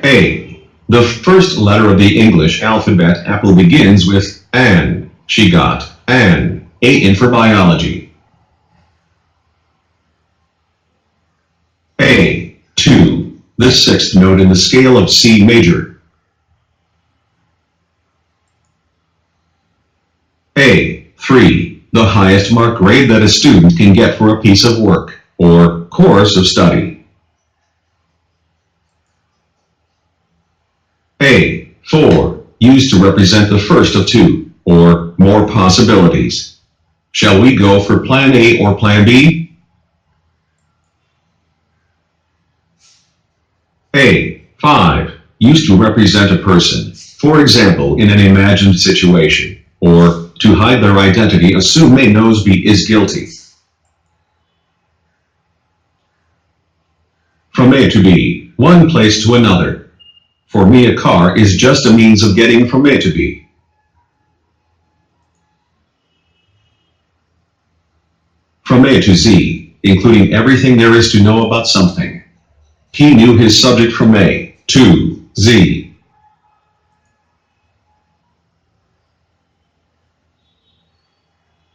A. The first letter of the English alphabet Apple begins with an. She got an A in for biology. A. 2. The sixth note in the scale of C major. A. 3. The highest mark grade that a student can get for a piece of work or course of study. A. 4. Used to represent the first of two or more possibilities. Shall we go for Plan A or Plan B? A. 5. Used to represent a person, for example in an imagined situation, or to hide their identity assume A. knows B is guilty. From A to B, one place to another. For me a car is just a means of getting from A to B. From A to Z, including everything there is to know about something. He knew his subject from A to Z.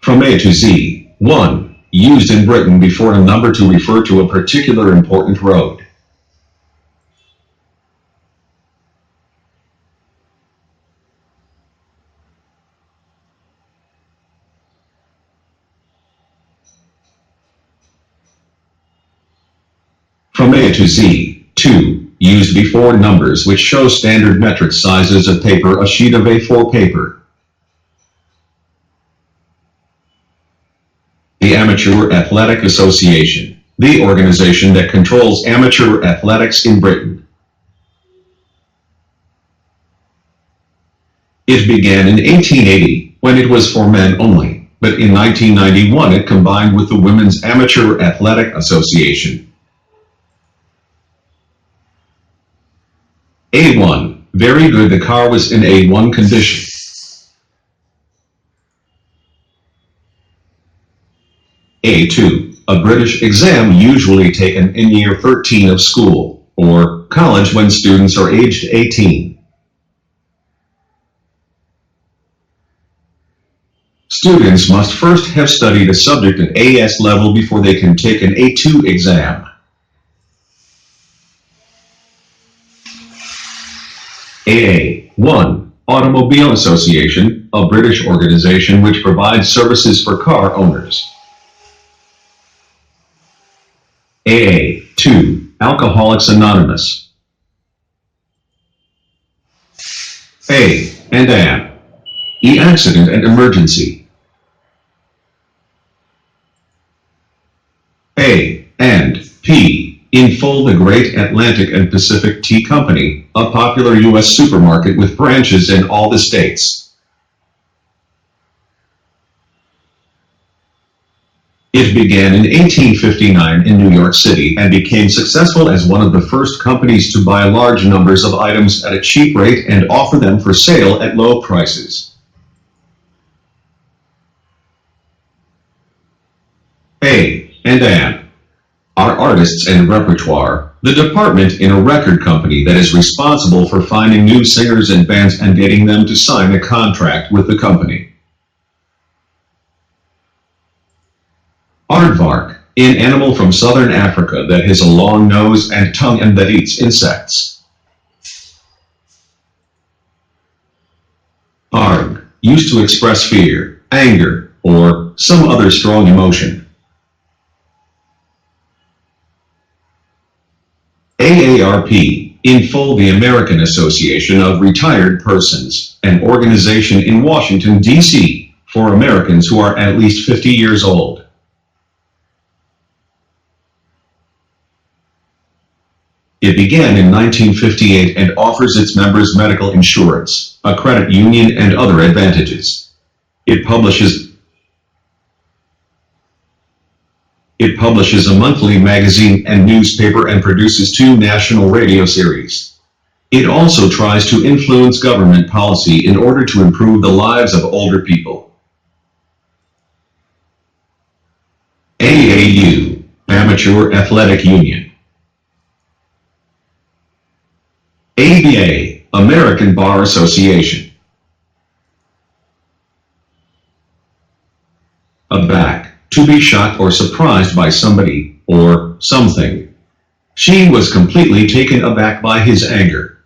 From A to Z, 1. Used in Britain before a number to refer to a particular important road. From A to Z, 2. Used before numbers which show standard metric sizes of paper, a sheet of A4 paper. The Amateur Athletic Association, the organization that controls amateur athletics in Britain. It began in 1880, when it was for men only, but in 1991 it combined with the Women's Amateur Athletic Association. A1. Very good. The car was in A1 condition. A2. A British exam usually taken in year 13 of school, or college when students are aged 18. Students must first have studied a subject at AS level before they can take an A2 exam. AA1. Automobile Association, a British organization which provides services for car owners. AA2. Alcoholics Anonymous. A and an. E. Accident and emergency. A and P. In full, the Great Atlantic and Pacific Tea Company, a popular U.S. supermarket with branches in all the states. It began in 1859 in New York City and became successful as one of the first companies to buy large numbers of items at a cheap rate and offer them for sale at low prices. A and an. Are artists and repertoire, the department in a record company that is responsible for finding new singers and bands and getting them to sign a contract with the company. Aardvark, an animal from southern Africa that has a long nose and tongue and that eats insects. Arg, used to express fear, anger, or some other strong emotion. AARP, in full, the American Association of Retired Persons, an organization in Washington, D.C., for Americans who are at least 50 years old. It began in 1958 and offers its members medical insurance, a credit union, and other advantages. It publishes a monthly magazine and newspaper and produces 2 national radio series. It also tries to influence government policy in order to improve the lives of older people. AAU, Amateur Athletic Union. ABA, American Bar Association. Aback, to be shocked or surprised by somebody or something. She was completely taken aback by his anger.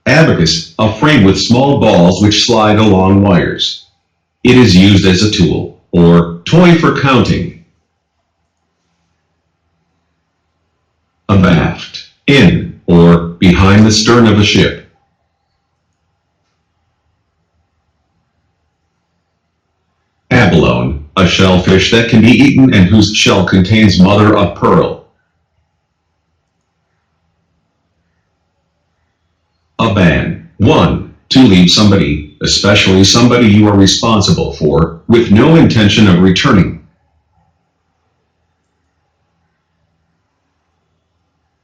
Abacus, a frame with small balls which slide along wires. It is used as a tool or toy for counting. Abaft, in or behind the stern of a ship. Abalone, a shellfish that can be eaten and whose shell contains mother of pearl. Aban, 1. To leave somebody, especially somebody you are responsible for, with no intention of returning.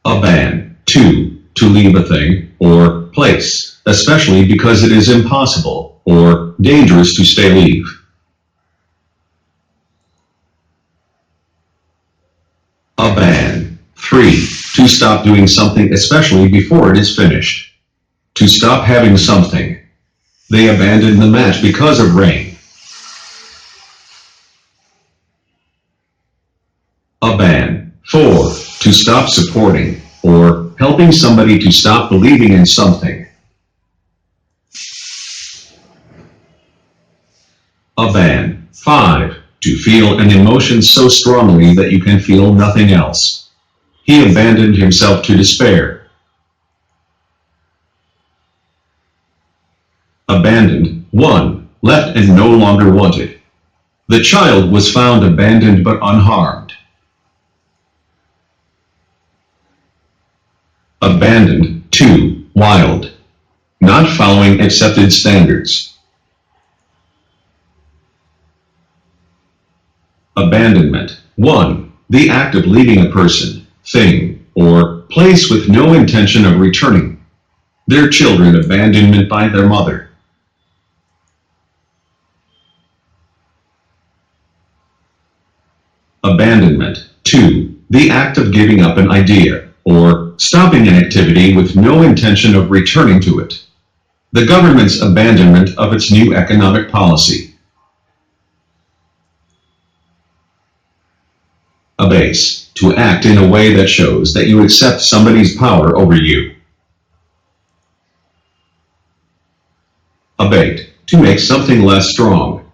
Aban, 2. To leave a thing or place, especially because it is impossible or dangerous to stay leave. Aban, 3. To stop doing something especially before it is finished. To stop having something. They abandoned the match because of rain. Aban, 4. To stop supporting or helping somebody to stop believing in something. Aban, 5. To feel an emotion so strongly that you can feel nothing else. He abandoned himself to despair. Abandoned, 1. Left and no longer wanted. The child was found abandoned but unharmed. Abandoned, 2. Wild. Not following accepted standards. Abandonment, 1. The act of leaving a person, thing, or place with no intention of returning. Their children abandonment by their mother. Abandonment, 2. The act of giving up an idea, or stopping an activity with no intention of returning to it. The government's abandonment of its new economic policy. Abase, to act in a way that shows that you accept somebody's power over you. Abate, to make something less strong.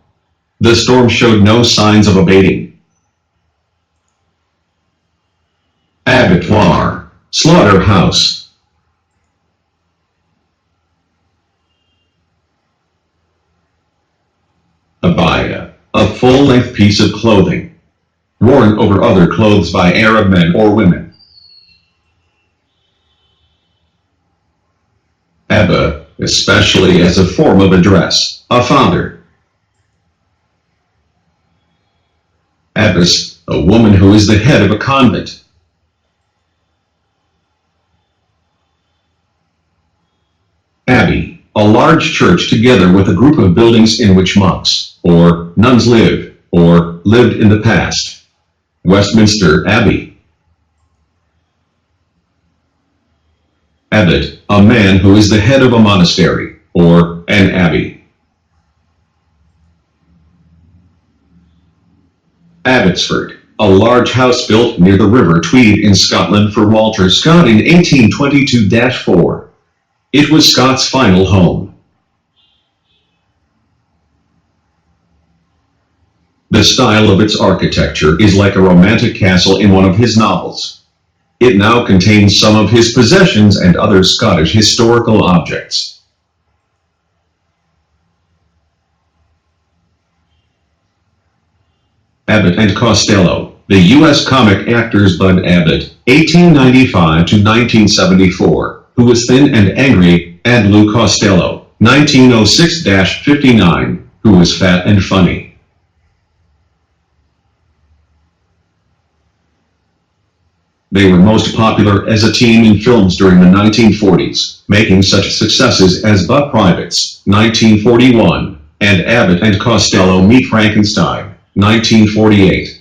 The storm showed no signs of abating. Abattoir, slaughterhouse. Abaya, a full-length piece of clothing, worn over other clothes by Arab men or women. Abba, especially as a form of address, a father. Abbess, a woman who is the head of a convent. Abbey, a large church together with a group of buildings in which monks, or nuns live, or lived in the past. Westminster Abbey. Abbot, a man who is the head of a monastery, or an abbey. Abbotsford, a large house built near the River Tweed in Scotland for Walter Scott in 1822-4. It was Scott's final home. The style of its architecture is like a romantic castle in one of his novels. It now contains some of his possessions and other Scottish historical objects. Abbott and Costello, the U.S. comic actors Bud Abbott, 1895 to 1974. Who was thin and angry, and Lou Costello, 1906-59, who was fat and funny. They were most popular as a team in films during the 1940s, making such successes as Buck Privates, 1941, and Abbott and Costello Meet Frankenstein, 1948.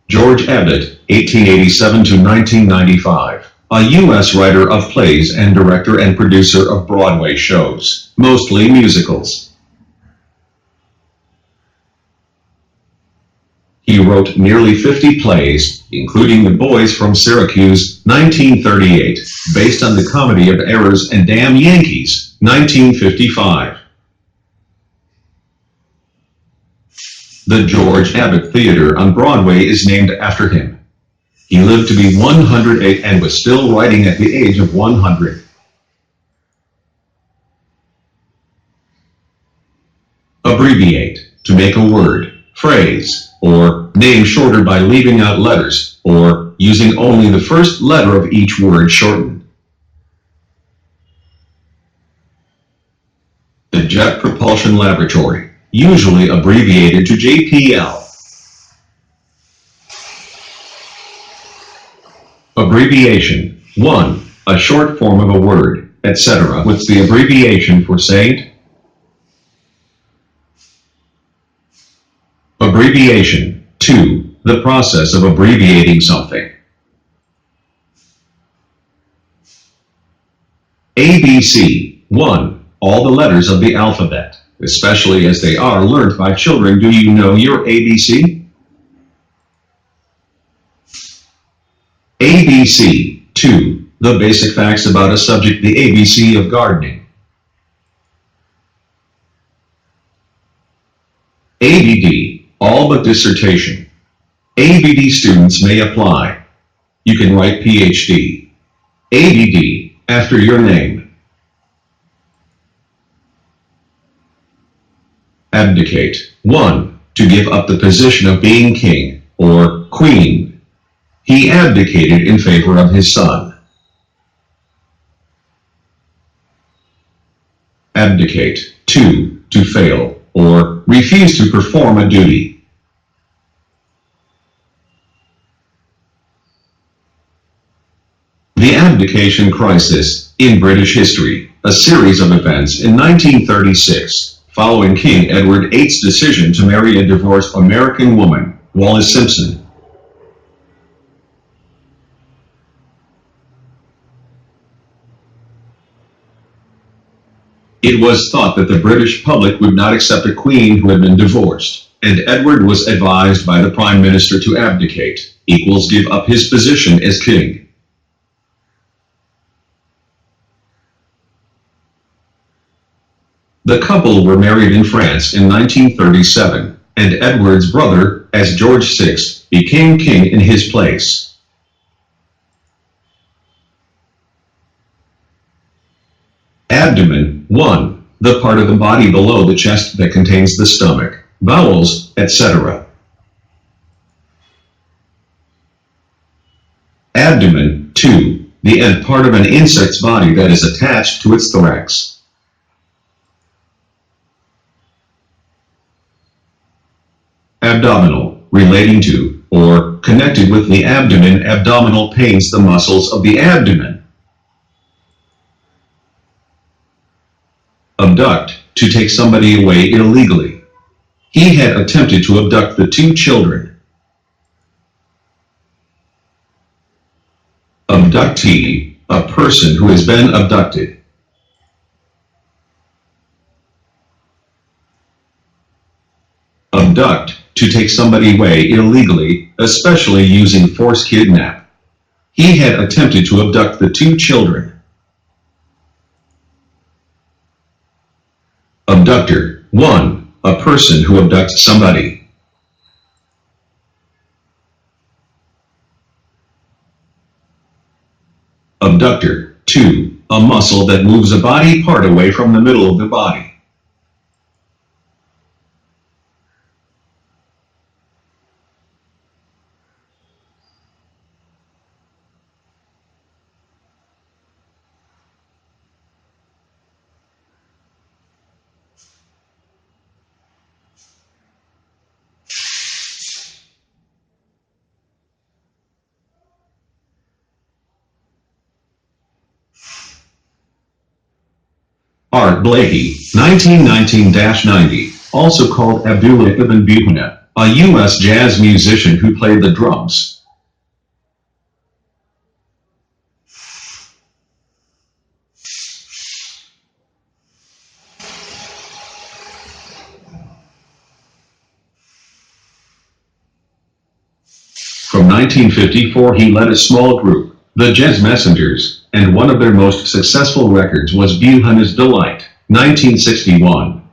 George Abbott, 1887 to 1995. A U.S. writer of plays and director and producer of Broadway shows, mostly musicals. He wrote nearly 50 plays, including The Boys from Syracuse, 1938, based on the comedy of errors, and Damn Yankees, 1955. The George Abbott Theater on Broadway is named after him. He lived to be 108 and was still writing at the age of 100. Abbreviate, to make a word, phrase, or name shorter by leaving out letters, or using only the first letter of each word shortened. The Jet Propulsion Laboratory, usually abbreviated to JPL. Abbreviation. 1. A short form of a word, etc. What's the abbreviation for saint? Abbreviation. 2. The process of abbreviating something. ABC. 1. All the letters of the alphabet, especially as they are learned by children. Do you know your ABC? ABC. 2. The basic facts about a subject, the ABC of gardening. ABD. All but dissertation. ABD students may apply. You can write PhD. ABD, after your name. Abdicate. 1. To give up the position of being king, or queen. He abdicated in favor of his son. Abdicate. 2. To fail, or refuse to perform a duty. The abdication crisis, in British history, a series of events in 1936, following King Edward VIII's decision to marry a divorced American woman, Wallis Simpson. It was thought that the British public would not accept a queen who had been divorced, and Edward was advised by the Prime Minister to abdicate, equals give up his position as king. The couple were married in France in 1937, and Edward's brother, as George VI, became king in his place. Abdomen. 1. The part of the body below the chest that contains the stomach, bowels, etc. Abdomen. 2. The end part of an insect's body that is attached to its thorax. Abdominal, relating to, or connected with the abdomen. Abdominal pains, the muscles of the abdomen. Abduct, to take somebody away illegally. He had attempted to abduct the 2 children. Abductee, a person who has been abducted. Abduct, to take somebody away illegally, especially using force. Kidnap. He had attempted to abduct the 2 children. Abductor. 1. A person who abducts somebody. Abductor. 2. A muscle that moves a body part away from the middle of the body. Art Blakey, 1919-90, also called Abdullah ibn Buhana, A U.S. jazz musician who played the drums. From 1954 he led a small group, the Jazz Messengers, and one of their most successful records was Buchanan's Delight, 1961.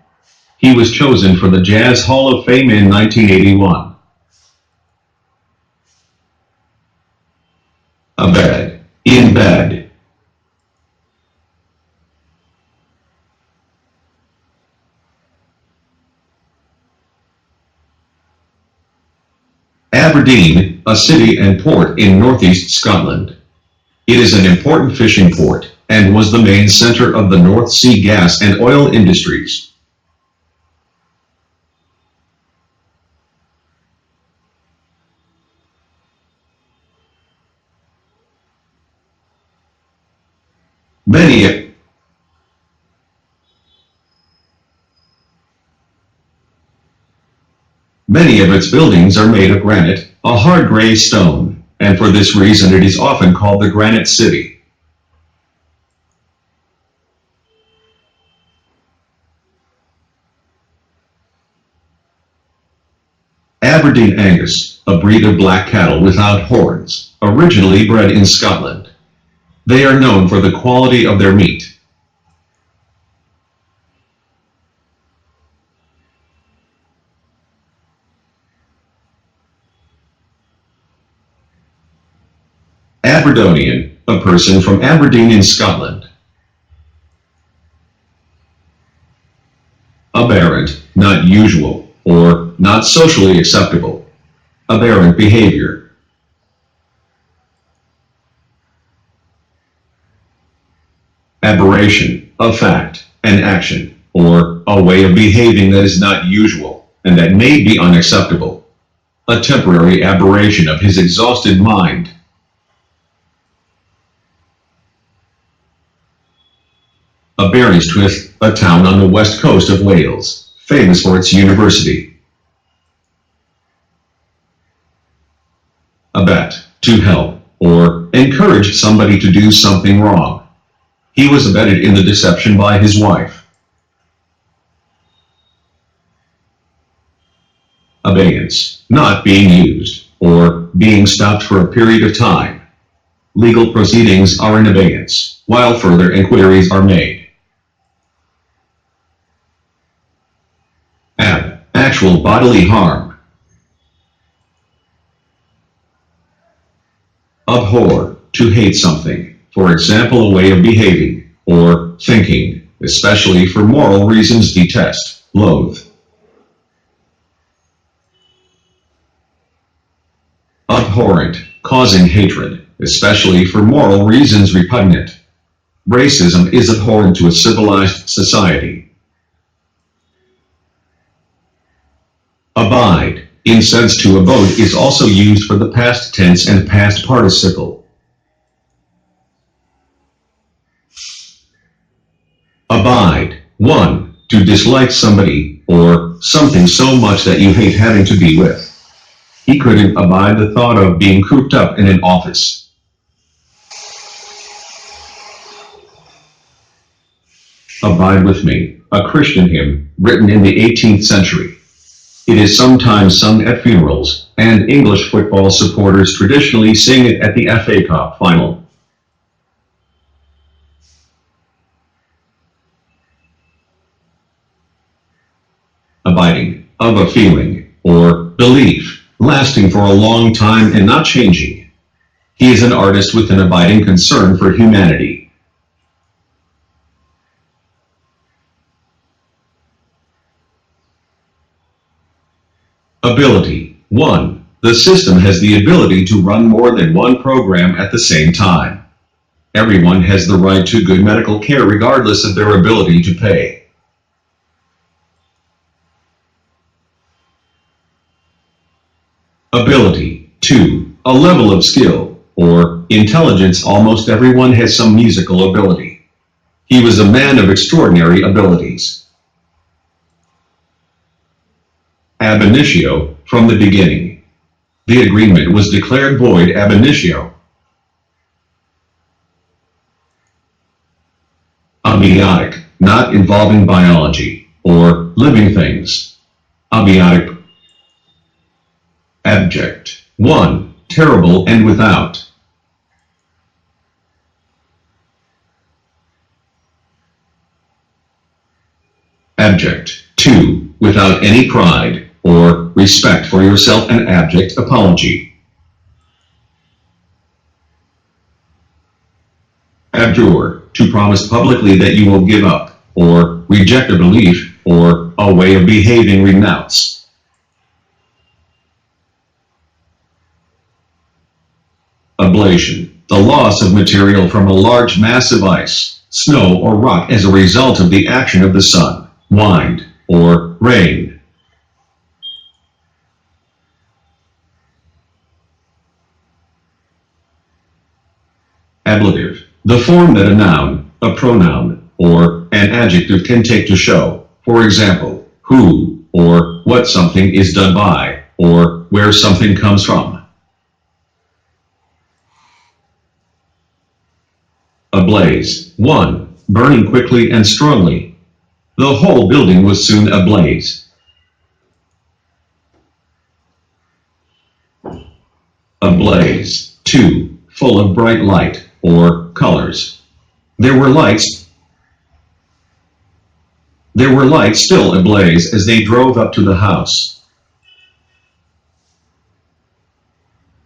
He was chosen for the Jazz Hall of Fame in 1981. A bed. In bed. Aberdeen, a city and port in northeast Scotland. It is an important fishing port, and was the main centre of the North Sea gas and oil industries. Many of its buildings are made of granite, a hard grey stone, and for this reason it is often called the Granite City. Aberdeen Angus, a breed of black cattle without horns, originally bred in Scotland. They are known for the quality of their meat. Aberdonian, a person from Aberdeen in Scotland. Aberrant, not usual, or not socially acceptable. Aberrant behavior. Aberration, a fact, an action, or a way of behaving that is not usual, and that may be unacceptable. A temporary aberration of his exhausted mind. Aberystwyth, a town on the west coast of Wales, famous for its university. Abet, to help, or encourage somebody to do something wrong. He was abetted in the deception by his wife. Abeyance, not being used, or being stopped for a period of time. Legal proceedings are in abeyance, while further inquiries are made. Ab, actual bodily harm. Abhor, to hate something, for example a way of behaving, or thinking, especially for moral reasons detest, loathe. Abhorrent, causing hatred, especially for moral reasons repugnant. Racism is abhorrent to a civilized society. Abide, in sense to abode, is also used for the past tense and past participle. Abide, 1. To dislike somebody, or something so much that you hate having to be with. He couldn't abide the thought of being cooped up in an office. Abide with Me, a Christian hymn, written in the 18th century. It is sometimes sung at funerals, and English football supporters traditionally sing it at the FA Cup final. Abiding, of a feeling, or belief, lasting for a long time and not changing. He is an artist with an abiding concern for humanity. Ability. 1. The system has the ability to run more than one program at the same time. Everyone has the right to good medical care regardless of their ability to pay. Ability. 2. A level of skill, or intelligence. Almost everyone has some musical ability. He was a man of extraordinary abilities. Ab initio, from the beginning. The agreement was declared void ab initio. Abiotic, not involving biology or living things. Abiotic. Abject. 1. Terrible and without. Abject. 2. Without any pride or respect for yourself, an abject apology. Abjure. To promise publicly that you will give up or reject a belief or a way of behaving, renounce. Ablation. The loss of material from a large mass of ice, snow, or rock as a result of the action of the sun, wind, or rain. Ablative. The form that a noun, a pronoun, or an adjective can take to show, for example, who or what something is done by, or where something comes from. Ablaze. 1. Burning quickly and strongly. The whole building was soon ablaze. Ablaze. 2. Full of bright light, or colors. There were lights still ablaze as they drove up to the house.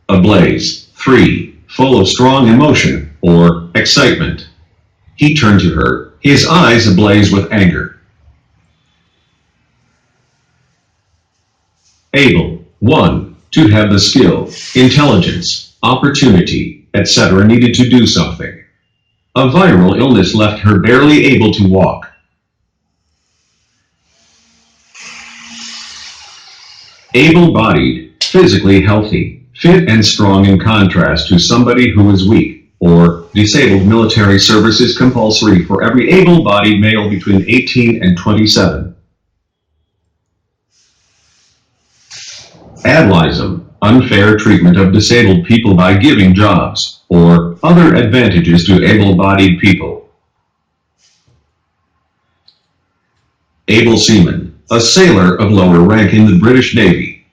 Ablaze. 3. Full of strong emotion, or excitement. He turned to her, his eyes ablaze with anger. Able. 1. To have the skill, intelligence, opportunity, etc. needed to do something. A viral illness left her barely able to walk. Able-bodied, physically healthy, fit and strong, in contrast to somebody who is weak or disabled. Military service is compulsory for every able-bodied male between 18 and 27. Ableism, unfair treatment of disabled people by giving jobs or other advantages to able-bodied people. Able seaman, a sailor of lower rank in the British Navy.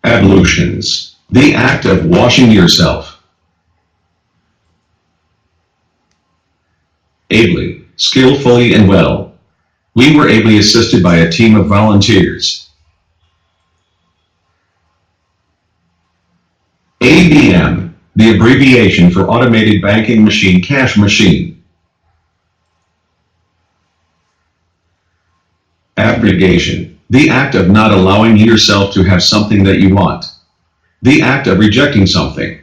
Ablutions, the act of washing yourself. Ably, skillfully and well. We were ably assisted by a team of volunteers. ABM, the abbreviation for Automated Banking Machine, Cash Machine. Abrogation, the act of not allowing yourself to have something that you want. The act of rejecting something.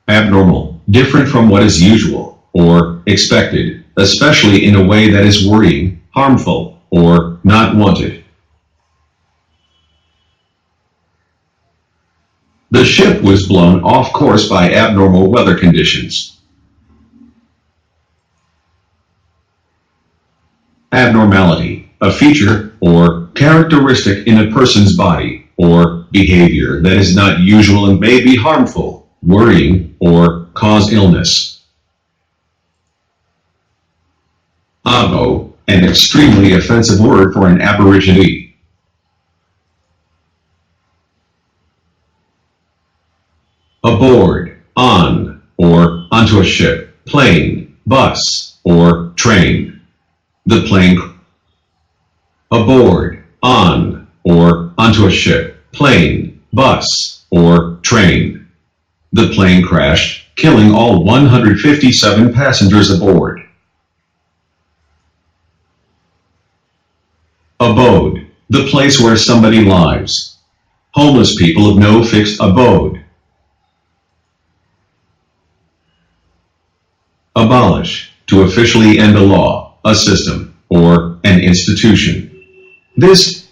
Abnormal, different from what is usual or expected, especially in a way that is worrying, harmful, or not wanted. The ship was blown off course by abnormal weather conditions. Abnormality, a feature or characteristic in a person's body or behavior that is not usual and may be harmful, worrying, or cause illness. Abo, an extremely offensive word for an aborigine. Aboard, on, or onto a ship, plane, bus, or train. The plane. Aboard, on, or onto a ship, plane, bus, or train. The plane crashed, killing all 157 passengers aboard. Abode, the place where somebody lives. Homeless people have no fixed abode. Abolish, to officially end a law, a system, or an institution. This.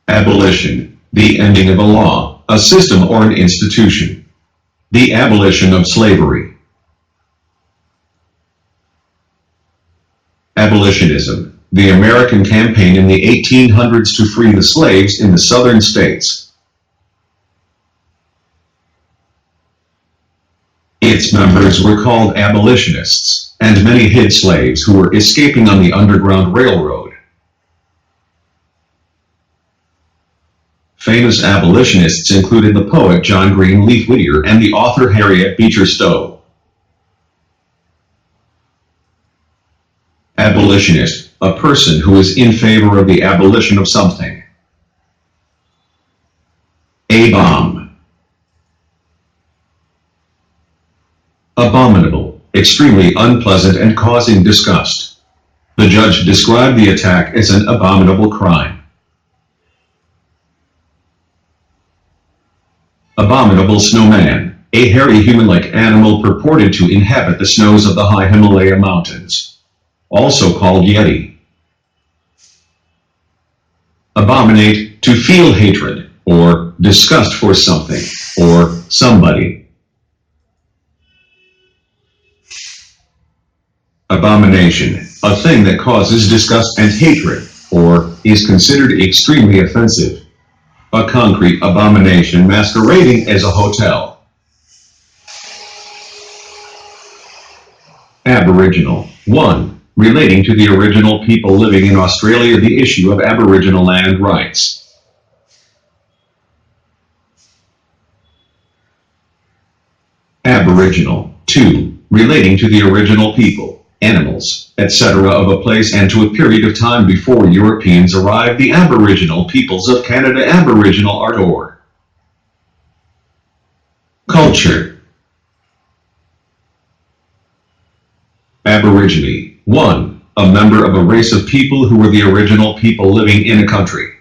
Abolition, the ending of a law, a system, or an institution. The abolition of slavery. Abolitionism, the American campaign in the 1800s to free the slaves in the southern states. Its members were called abolitionists, and many hid slaves who were escaping on the Underground Railroad. Famous abolitionists included the poet John Greenleaf Whittier and the author Harriet Beecher Stowe. Abolitionist, a person who is in favor of the abolition of something. A-bomb. Abominable, extremely unpleasant and causing disgust. The judge described the attack as an abominable crime. Abominable snowman, a hairy human-like animal purported to inhabit the snows of the high Himalaya mountains. Also called Yeti. Abominate, to feel hatred, or disgust for something, or somebody. Abomination, a thing that causes disgust and hatred, or is considered extremely offensive. A concrete abomination masquerading as a hotel. Aboriginal. 1. Relating to the original people living in Australia, the issue of Aboriginal land rights. Aboriginal. 2. Relating to the original people, animals, etc. of a place and to a period of time before Europeans arrived, the Aboriginal peoples of Canada. Aboriginal.org. Culture. Aborigine. 1. A member of a race of people who were the original people living in a country.